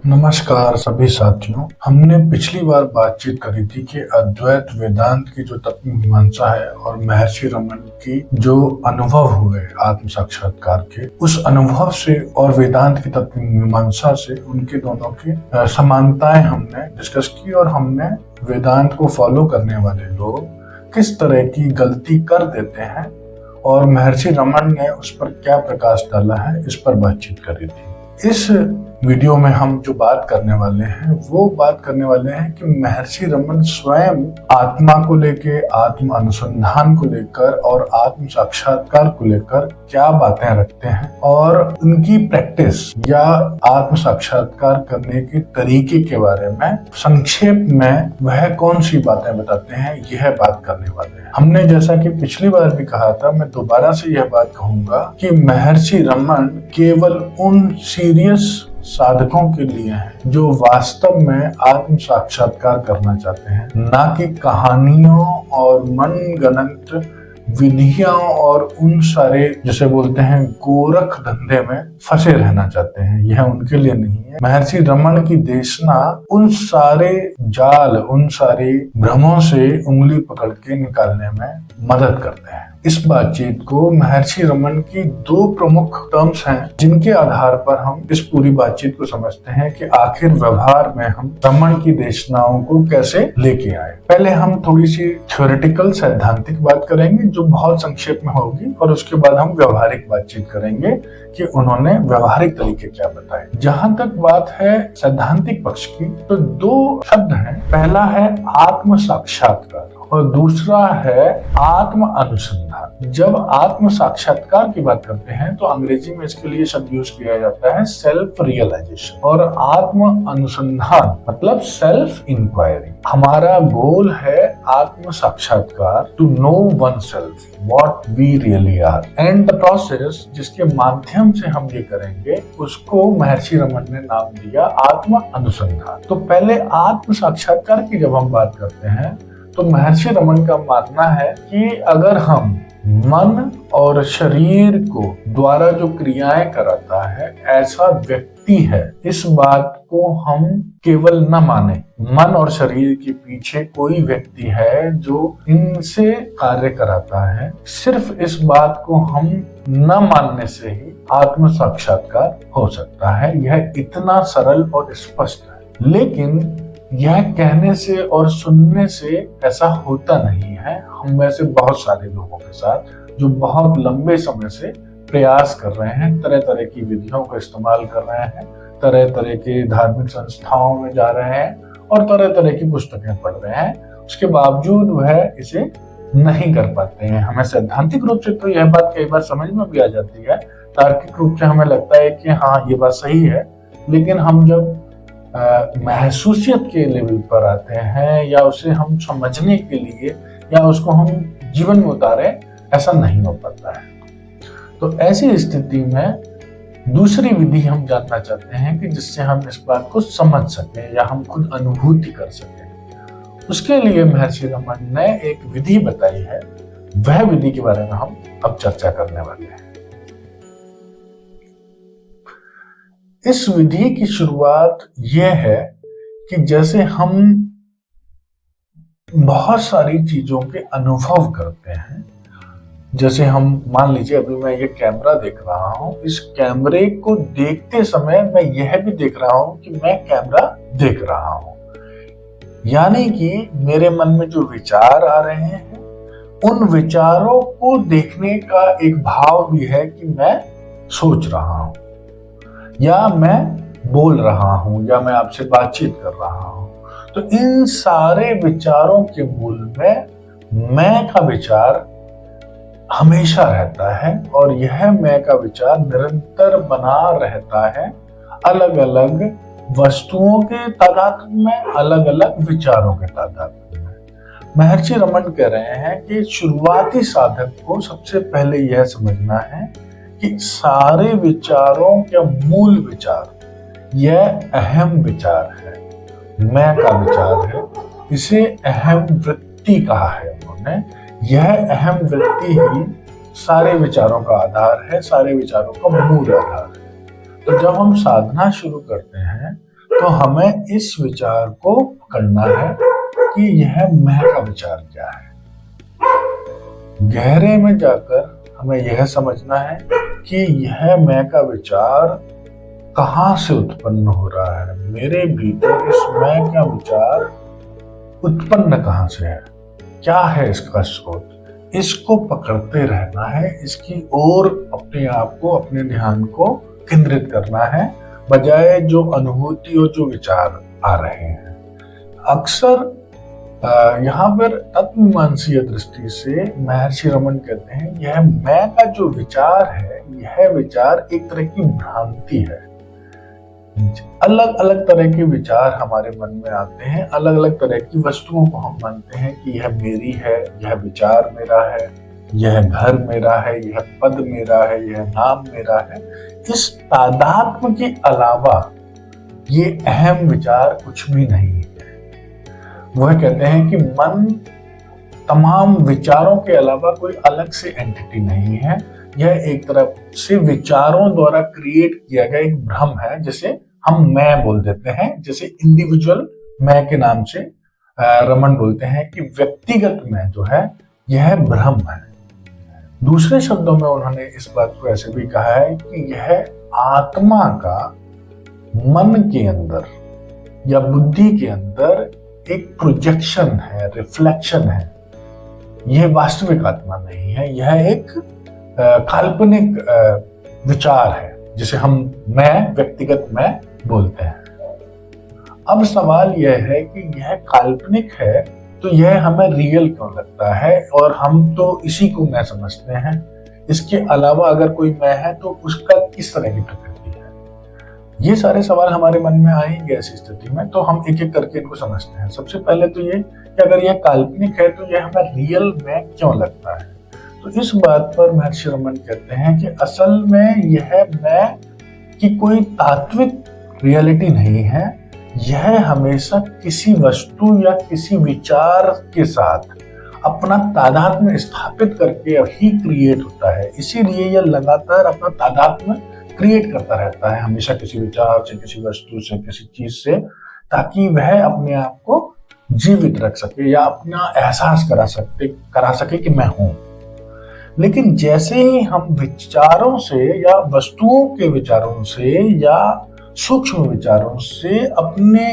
नमस्कार सभी साथियों। हमने पिछली बार बातचीत करी थी कि अद्वैत वेदांत की जो तत्व मीमांसा है और महर्षि रमन की जो अनुभव हुए आत्म साक्षात्कार के, उस अनुभव से और वेदांत की तत्व मीमांसा से उनके दोनों की समानताएं हमने डिस्कस की और हमने वेदांत को फॉलो करने वाले लोग किस तरह की गलती कर देते हैं और महर्षि रमन ने उस पर क्या प्रकाश डाला है, इस पर बातचीत करी थी। इस वीडियो में हम जो बात करने वाले हैं वो बात करने वाले हैं कि महर्षि रमन स्वयं आत्मा को लेकर, आत्म अनुसंधान को लेकर और आत्म साक्षात्कार को लेकर क्या बातें रखते हैं और उनकी प्रैक्टिस या आत्म साक्षात्कार करने के तरीके के बारे में संक्षेप में वह कौन सी बातें बताते हैं, यह बात करने वाले हैं। हमने जैसा कि पिछली बार भी कहा था, मैं दोबारा से यह बात कहूंगा कि महर्षि रमन केवल उन सीरियस साधकों के लिए हैं जो वास्तव में आत्म साक्षात्कार करना चाहते हैं, ना कि कहानियों और मनगढ़ंत विधियां और उन सारे जिसे बोलते हैं गोरख धंधे में फंसे रहना चाहते हैं। यह उनके लिए नहीं है। महर्षि रमन की देशना उन सारे जाल, उन सारे भ्रमों से उंगली पकड़ के निकालने में मदद करते हैं। इस बातचीत को महर्षि रमन की दो प्रमुख टर्म्स हैं जिनके आधार पर हम इस पूरी बातचीत को समझते हैं कि आखिर व्यवहार में हम रमन की देशनाओं को कैसे लेके आए। पहले हम थोड़ी सी थ्योरेटिकल सैद्धांतिक बात करेंगे जो बहुत संक्षेप में होगी और उसके बाद हम व्यवहारिक बातचीत करेंगे कि उन्होंने व्यवहारिक तरीके क्या बताए। जहां तक बात है सैद्धांतिक पक्ष की, तो दो शब्द हैं। पहला है आत्म साक्षात्कार और दूसरा है आत्म अनुसंधान। जब आत्म साक्षात्कार की बात करते हैं तो अंग्रेजी में इसके लिए शब्द यूज किया जाता है सेल्फ रियलाइजेशन, और आत्म अनुसंधान मतलब सेल्फ इंक्वायरी। हमारा गोल है आत्म साक्षात्कार, to know oneself what we really are, and the process जिसके माध्यम से हम ये करेंगे उसको महर्षि रमन ने नाम दिया आत्म अनुसंधान। तो पहले आत्म साक्षात्कार की जब हम बात करते हैं तो महर्षि रमन का मानना है कि अगर हम मन और शरीर को द्वारा जो क्रियाएं कराता है ऐसा व्यक्ति है, इस बात को हम केवल न माने। मन और शरीर के पीछे कोई व्यक्ति है जो इनसे कार्य कराता है, सिर्फ इस बात को हम न मानने से ही आत्म साक्षात्कार हो सकता है। यह इतना सरल और स्पष्ट है, लेकिन यह कहने से और सुनने से ऐसा होता नहीं है। हम में से बहुत सारे लोगों के साथ जो बहुत लंबे समय से प्रयास कर रहे हैं, तरह तरह की विधियों का इस्तेमाल कर रहे हैं, तरह तरह के धार्मिक संस्थाओं में जा रहे हैं और तरह तरह की पुस्तकें पढ़ रहे हैं, उसके बावजूद वह इसे नहीं कर पाते हैं। हमें सैद्धांतिक रूप से तो यह बात कई बार समझ में भी आ जाती है, तार्किक रूप से हमें लगता है कि हाँ ये बात सही है, लेकिन हम जब महसूसियत के लेवल पर आते हैं या उसे हम समझने के लिए या उसको हम जीवन में उतारें, ऐसा नहीं हो पाता है। तो ऐसी स्थिति में दूसरी विधि हम जानना चाहते हैं कि जिससे हम इस बात को समझ सकें या हम खुद अनुभूति कर सकें। उसके लिए महर्षि रमन ने एक विधि बताई है, वह विधि के बारे में हम अब चर्चा करने वाले हैं। इस विधि की शुरुआत यह है कि जैसे हम बहुत सारी चीजों के अनुभव करते हैं, जैसे हम मान लीजिए अभी मैं ये कैमरा देख रहा हूं, इस कैमरे को देखते समय मैं यह भी देख रहा हूं कि मैं कैमरा देख रहा हूं, यानी कि मेरे मन में जो विचार आ रहे हैं उन विचारों को देखने का एक भाव भी है कि मैं सोच रहा हूं या मैं बोल रहा हूं या मैं आपसे बातचीत कर रहा हूं। तो इन सारे विचारों के मूल में मैं का विचार हमेशा रहता है और यह मैं का विचार निरंतर बना रहता है, अलग अलग वस्तुओं के तादाद में, अलग अलग विचारों के तादाद में। महर्षि रमन कह रहे हैं कि शुरुआती साधक को सबसे पहले यह समझना है कि सारे विचारों के मूल विचार यह अहम विचार है, मैं का विचार है। इसे अहम वृत्ति कहा है उन्होंने। यह अहम वृत्ति ही सारे विचारों का आधार है, सारे विचारों का मूल आधार है। तो जब हम साधना शुरू करते हैं तो हमें इस विचार को पकड़ना है कि यह मैं का विचार क्या है। गहरे में जाकर हमें यह समझना है कि यह मैं का विचार कहाँ से उत्पन्न हो रहा है, मेरे भीतर इस मैं का विचार उत्पन्न कहाँ से है, क्या है इसका स्रोत। इसको पकड़ते रहना है, इसकी ओर अपने आप को, अपने ध्यान को केंद्रित करना है, बजाय जो अनुभूति और जो विचार आ रहे हैं। अक्सर यहाँ पर तत्वमीमांसीय दृष्टि से महर्षि रमन कहते हैं यह मैं का जो विचार है, यह विचार एक तरह की भ्रांति है। अलग अलग तरह के विचार हमारे मन में आते हैं, अलग अलग तरह की वस्तुओं को हम मानते हैं कि यह मेरी है, यह विचार मेरा है, यह घर मेरा है, यह पद मेरा है, यह नाम मेरा है। इस तादात्म्य के अलावा ये अहम विचार कुछ भी नहीं है। वह कहते हैं कि मन तमाम विचारों के अलावा कोई अलग से एंटिटी नहीं है, यह एक तरफ से विचारों द्वारा क्रिएट किया गया एक भ्रम है, जिसे हम मैं बोल देते हैं। जैसे इंडिविजुअल मैं के नाम से रमन बोलते हैं कि व्यक्तिगत मैं जो है यह भ्रम है। दूसरे शब्दों में उन्होंने इस बात को ऐसे भी कहा है कि यह आत्मा का मन के अंदर या बुद्धि के अंदर एक प्रोजेक्शन है, रिफ्लेक्शन है। यह वास्तविक आत्मा नहीं है, यह एक काल्पनिक विचार है जिसे हम मैं, व्यक्तिगत मैं बोलते हैं। अब सवाल यह है कि यह काल्पनिक है तो यह हमें रियल क्यों लगता है, और हम तो इसी को मैं समझते हैं। इसके अलावा अगर कोई मैं है तो उसका किस तरह की प्रकृति है। ये सारे सवाल हमारे मन में आएंगे ऐसी स्थिति में, तो हम एक एक करके इनको समझते हैं। सबसे पहले तो ये कि अगर यह काल्पनिक है तो यह हमें रियल मैं क्यों लगता है। तो इस बात पर महर्षि रमन कहते हैं कि असल में यह मैं की कोई तात्विक रियलिटी नहीं है, यह हमेशा किसी वस्तु या किसी विचार के साथ अपना तादात्म्य स्थापित करके ही क्रिएट होता है। इसीलिए यह लगातार अपना तादात्म्य क्रिएट करता रहता है, हमेशा किसी विचार से, किसी वस्तु से, किसी चीज से, ताकि वह अपने आप को जीवित रख सके या अपना एहसास करा सके कि मैं हूं। लेकिन जैसे ही हम विचारों से या वस्तुओं के विचारों से या सूक्ष्म विचारों से अपने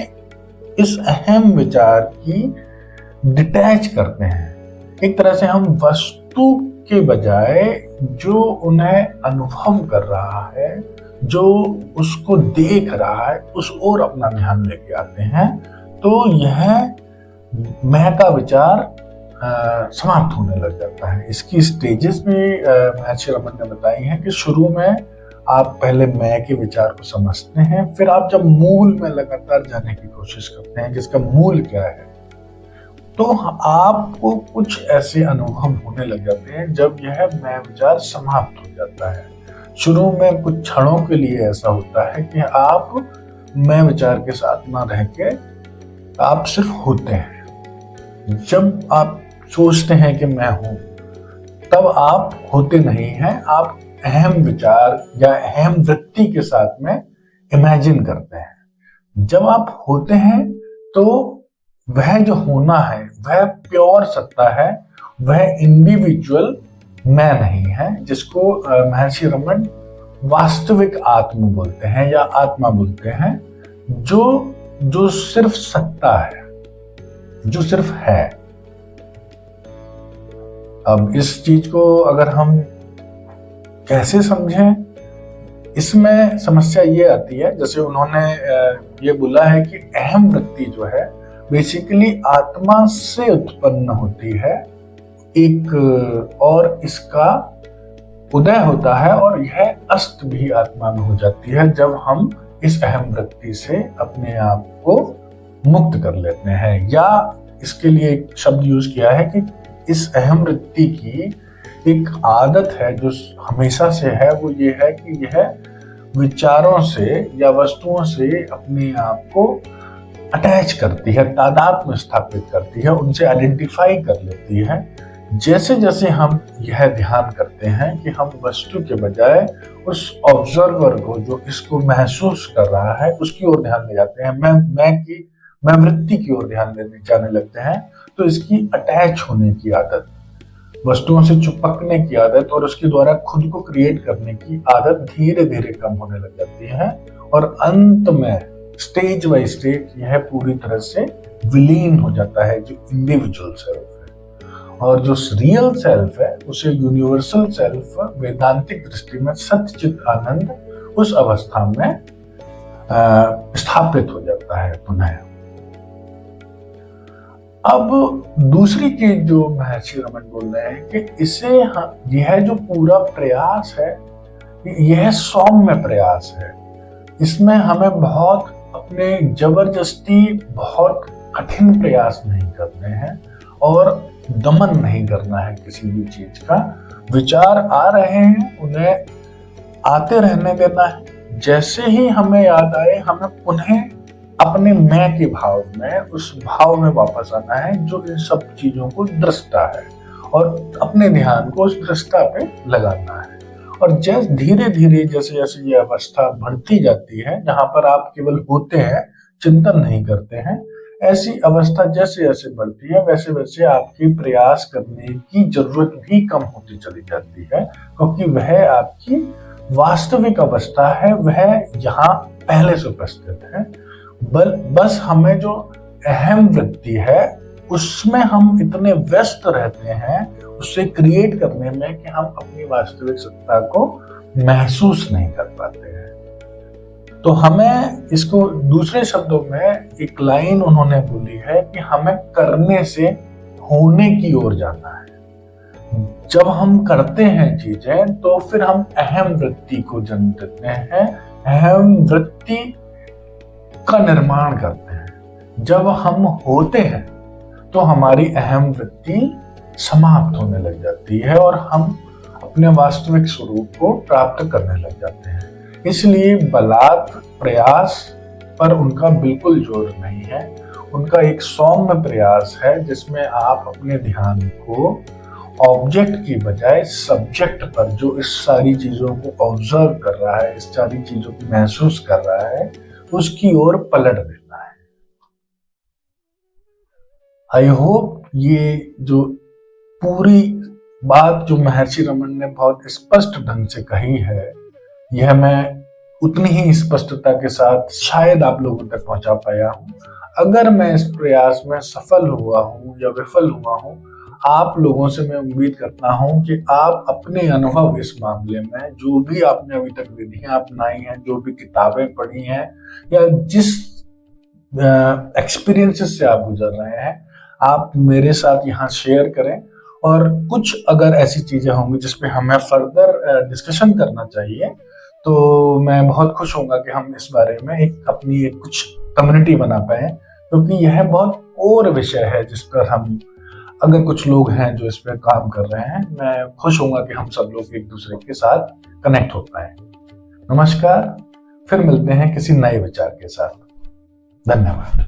इस अहम विचार की डिटैच करते हैं, एक तरह से हम वस्तु के बजाय जो उन्हें अनुभव कर रहा है, जो उसको देख रहा है, उस ओर अपना ध्यान लेके आते हैं, तो यह मैं का विचार समाप्त होने लग जाता है। इसकी स्टेजेस भी महर्षि रमन ने बताई हैं कि शुरू में आप पहले मैं के विचार को समझते हैं, फिर आप जब मूल में लगातार जाने की कोशिश करते हैं जिसका मूल क्या है, तो आपको कुछ ऐसे अनुभव होने लग जाते हैं जब यह मैं विचार समाप्त हो जाता है। शुरू में कुछ क्षणों के लिए ऐसा होता है कि आप मैं विचार के साथ ना रह के आप सिर्फ होते हैं। जब आप सोचते हैं कि मैं हूं, तब आप होते नहीं हैं, आप अहम विचार या अहम वृत्ति के साथ में इमेजिन करते हैं। जब आप होते हैं तो वह जो होना है वह प्योर सत्ता है, वह इंडिविजुअल मैं नहीं है, जिसको महर्षि रमन वास्तविक आत्मा बोलते हैं या आत्मा बोलते हैं, जो सिर्फ सत्ता है, जो सिर्फ है। अब इस चीज को अगर हम कैसे समझें, इसमें समस्या ये आती है, जैसे उन्होंने ये बोला है कि अहम वृत्ति जो है बेसिकली आत्मा से उत्पन्न होती है एक, और इसका उदय होता है और यह अस्त भी आत्मा में हो जाती है जब हम इस अहम वृत्ति से अपने आप को मुक्त कर लेते हैं। या इसके लिए एक शब्द यूज किया है कि इस अहम वृत्ति की एक आदत है जो हमेशा से है, वो ये है कि यह विचारों से या वस्तुओं से अपने आप को अटैच करती है, तादात्म्य स्थापित करती है, उनसे आइडेंटिफाई कर लेती है। जैसे जैसे हम यह ध्यान करते हैं कि हम वस्तु के बजाय उस ऑब्जर्वर को, जो इसको महसूस कर रहा है, उसकी ओर ध्यान ले जाते हैं, मैं वृत्ति की ओर ध्यान देने जाने लगते हैं, तो इसकी अटैच होने की आदत, वस्तुओं से चिपकने की आदत और उसके द्वारा खुद को क्रिएट करने की आदत धीरे धीरे कम होने लग जाती है और अंत में स्टेज बाय स्टेज यह पूरी तरह से विलीन हो जाता है जो इंडिविजुअल सेल्फ है। और जो रियल सेल्फ है उसे यूनिवर्सल सेल्फ वैदांतिक दृष्टि में सच्चित आनंद उस अवस्था में स्थापित हो जाता है पुनः। अब दूसरी चीज जो महर्षि रमन बोल रहे हैं कि इसे यह जो पूरा प्रयास है यह सौम्य प्रयास है, इसमें हमें बहुत अपने जबरदस्ती बहुत कठिन प्रयास नहीं करने हैं और दमन नहीं करना है किसी भी चीज का। विचार आ रहे हैं, उन्हें आते रहने देना है, जैसे ही हमें याद आए हमें पुनः अपने मैं के भाव में, उस भाव में वापस आना है जो इन सब चीजों को दृष्टा है और अपने ध्यान को उस दृष्टा पे लगाना है। और जैसे धीरे धीरे जैसे जैसे ये अवस्था बढ़ती जाती है जहां पर आप केवल होते हैं, चिंतन नहीं करते हैं, ऐसी अवस्था जैसे जैसे बढ़ती है वैसे वैसे आपकी प्रयास करने की जरूरत भी कम होती चली जाती है, क्योंकि वह आपकी वास्तविक अवस्था है, वह यहाँ पहले से उपस्थित है। बस हमें जो अहम वृत्ति है उसमें हम इतने व्यस्त रहते हैं उसे क्रिएट करने में कि हम अपनी वास्तविक सत्ता को महसूस नहीं कर पाते हैं। तो हमें इसको दूसरे शब्दों में एक लाइन उन्होंने बोली है कि हमें करने से होने की ओर जाना है। जब हम करते हैं चीजें तो फिर हम अहम वृत्ति को जन्म देते हैं, अहम वृत्ति का निर्माण करते हैं। जब हम होते हैं तो हमारी अहम वृत्ति समाप्त होने लग जाती है और हम अपने वास्तविक स्वरूप को प्राप्त करने लग जाते हैं। इसलिए बलात् प्रयास पर उनका बिल्कुल जोर नहीं है, उनका एक सौम्य प्रयास है जिसमें आप अपने ध्यान को ऑब्जेक्ट की बजाय सब्जेक्ट पर, जो इस सारी चीजों को ऑब्जर्व कर रहा है, इस सारी चीजों को महसूस कर रहा है, उसकी ओर पलट देना है। आई होप ये जो पूरी बात जो महर्षि रमन ने बहुत स्पष्ट ढंग से कही है, यह मैं उतनी ही स्पष्टता के साथ शायद आप लोगों तक पहुंचा पाया हूं। अगर मैं इस प्रयास में सफल हुआ हूं या विफल हुआ हूं, आप लोगों से मैं उम्मीद करता हूं कि आप अपने अनुभव इस मामले में, जो भी आपने अभी तक विधियां अपनाई हैं, जो भी किताबें पढ़ी हैं या जिस एक्सपीरियंसेस से आप गुजर रहे हैं, आप मेरे साथ यहाँ शेयर करें। और कुछ अगर ऐसी चीजें होंगी जिसपे हमें फर्दर डिस्कशन करना चाहिए तो मैं बहुत खुश होऊंगा कि हम इस बारे में अपनी एक कुछ कम्युनिटी बना पाए, क्योंकि यह बहुत और विषय है जिस पर हम, अगर कुछ लोग हैं जो इस पर काम कर रहे हैं, मैं खुश होऊंगा कि हम सब लोग एक दूसरे के साथ कनेक्ट हो पाए। नमस्कार, फिर मिलते हैं किसी नए विचार के साथ। धन्यवाद।